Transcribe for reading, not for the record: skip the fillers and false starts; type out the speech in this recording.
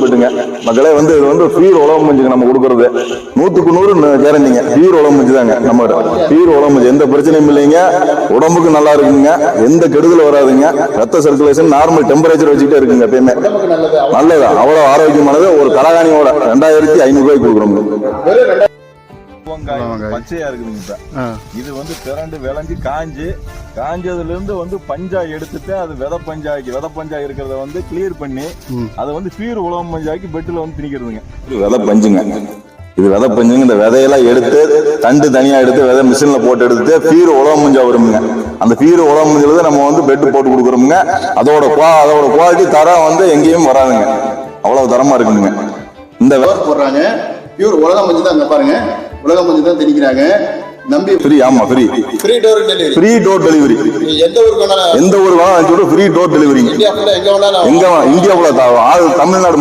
போட்டுங்க மக்களே. இது பீர் உழவு மஞ்சுங்க நம்ம கொடுக்கறது 100க்கு 100 கேரண்டிங்க. பீர் உழவு மஞ்சு தாங்க நம்ம பீர் உழவு மஞ்சு. எந்த பிரச்சனையும் இல்லைங்க, உடம்புக்கு நல்லா இருக்குங்க, எந்த கெடுதல் வராதுங்க. ரத்த சர்க்குலேஷன் நார்மல் டெம்பரேச்சர் வச்சுக்கிட்டே இருக்குங்க எப்பயுமே. நல்லது, அவ்வளவு ஆரோக்கியமானது. ஒரு கரகாணியோட 2500 ரூபாய்க்கு கொடுக்குறோம். பச்சையா இருக்குதுங்க. இது திரண்டு விளைஞ்சு காஞ்சதுல இருந்து பஞ்சா எடுத்துட்டு அது விதை பஞ்சா இருக்கிறத கிளியர் பண்ணி அதை பீர் உழவு மஞ்சாக்கி பெட்டுல திணிக்கிறதுங்க. விதை பஞ்சுங்க, இது விதை பஞ்சுங்க. இந்த விதையெல்லாம் எடுத்து தண்டு தனியா எடுத்து விதை மிஷின்ல போட்டு எடுத்து பீர் உழவு மஞ்சா வருங்க. அந்த பீர் உழவு மஞ்சள் நம்ம பெட்டு போட்டு கொடுக்குறோமுங்க. அதோட குவாலிட்டி தரம் எங்கேயும் வராதுங்க, அவ்வளவு தரமா இருக்குங்க. இந்த போடுறாங்க பியூர் உலக மஞ்சள் தான் பாருங்க, உலக மஞ்சள் தான் திணிக்கிறாங்க. நம்பி ஃப்ரீ. ஆமா, ஃப்ரீ டோர் டெலிவரி. எந்த ஊருக்கு வேணாலும் ஃப்ரீ டோர் டெலிவரி. இந்தியா ஃபுல்லா தமிழ்நாடு